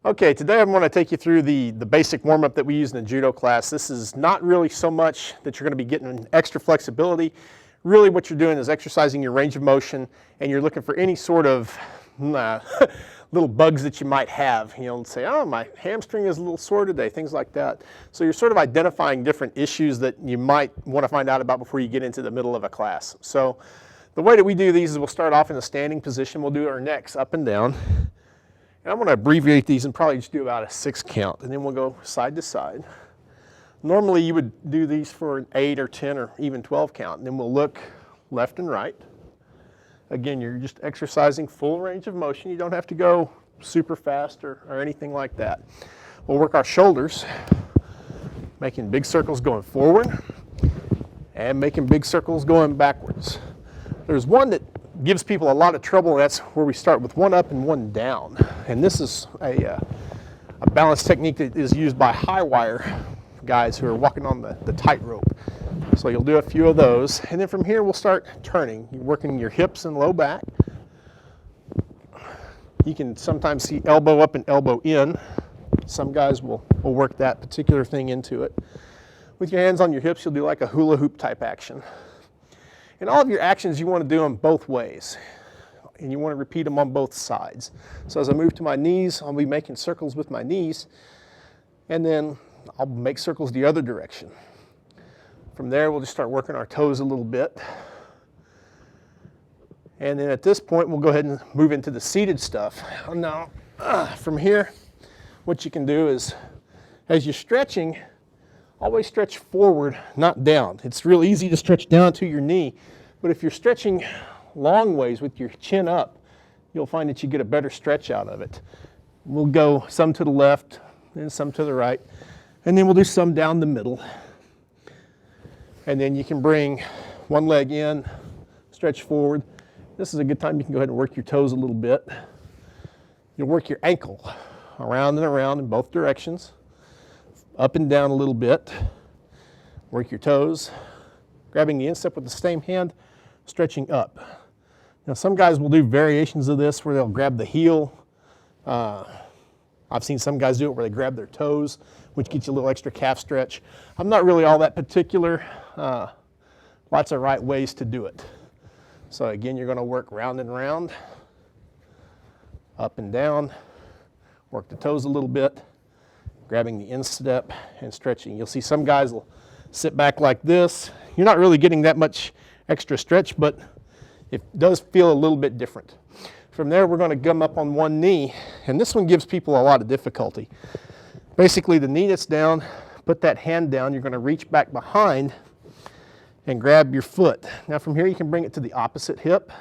Okay, today I'm going to take you through the basic warm-up that we use in the judo class. This is not really so much that you're going to be getting extra flexibility. Really what you're doing is exercising your range of motion, and you're looking for any sort of little bugs that you might have. You know, say, oh, my hamstring is a little sore today, things like that. So you're sort of identifying different issues that you might want to find out about before you get into the middle of a class. So the way that we do these is we'll start off in a standing position. We'll do our necks up and down. And I'm going to abbreviate these and probably just do about a 6 count, and then we'll go side to side. Normally you would do these for an 8 or 10 or even 12 count, and then we'll look left and right. Again, you're just exercising full range of motion. You don't have to go super fast or anything like that. We'll work our shoulders, making big circles going forward and making big circles going backwards. There's one that gives people a lot of trouble, and that's where we start with one up and one down. And this is a balance technique that is used by high wire guys who are walking on the tightrope. So you'll do a few of those, and then from here we'll start turning. You're working your hips and low back. You can sometimes see elbow up and elbow in. Some guys will work that particular thing into it. With your hands on your hips, you'll do like a hula hoop type action. And all of your actions, you want to do them both ways, and you want to repeat them on both sides. So as I move to my knees, I'll be making circles with my knees, and then I'll make circles the other direction. From there, we'll just start working our toes a little bit. And then at this point, we'll go ahead and move into the seated stuff. Now, from here, what you can do is, as you're stretching, always stretch forward, not down. It's real easy to stretch down to your knee, but if you're stretching long ways with your chin up, you'll find that you get a better stretch out of it. We'll go some to the left and some to the right, and then we'll do some down the middle. And then you can bring one leg in, stretch forward. This is a good time you can go ahead and work your toes a little bit. You'll work your ankle around and around in both directions, up and down a little bit. Work your toes, grabbing the instep with the same hand, stretching up. Now some guys will do variations of this where they'll grab the heel. I've seen some guys do it where they grab their toes, which gets you a little extra calf stretch. I'm not really all that particular. Lots of right ways to do it. So again, you're going to work round and round, up and down, work the toes a little bit, grabbing the instep and stretching. You'll see some guys will sit back like this. You're not really getting that much extra stretch, but it does feel a little bit different. From there, we're going to gum up on one knee, and this one gives people a lot of difficulty. Basically, the knee that's down, put that hand down, you're going to reach back behind and grab your foot. Now from here, you can bring it to the opposite hip,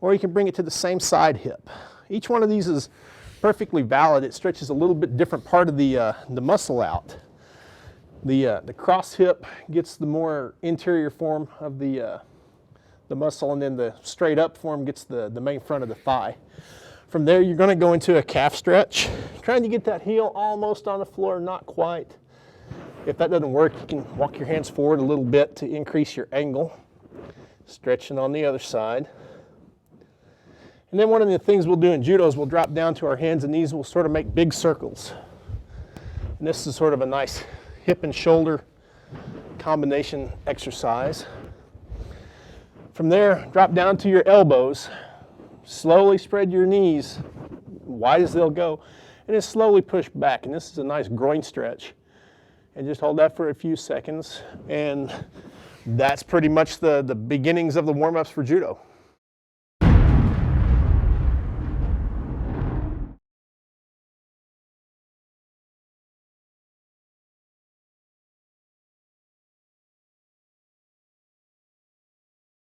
or you can bring it to the same side hip. Each one of these is perfectly valid. It stretches a little bit different part of the muscle out. The cross hip gets the more interior form of the muscle, and then the straight up form gets the main front of the thigh. From there, you're going to go into a calf stretch, trying to get that heel almost on the floor, not quite. If that doesn't work, you can walk your hands forward a little bit to increase your angle. Stretching on the other side. And then one of the things we'll do in judo is we'll drop down to our hands and knees. We'll sort of make big circles. And this is sort of a nice hip and shoulder combination exercise. From there, drop down to your elbows. Slowly spread your knees wide as they'll go, and then slowly push back. And this is a nice groin stretch. And just hold that for a few seconds. And that's pretty much the beginnings of the warm-ups for judo.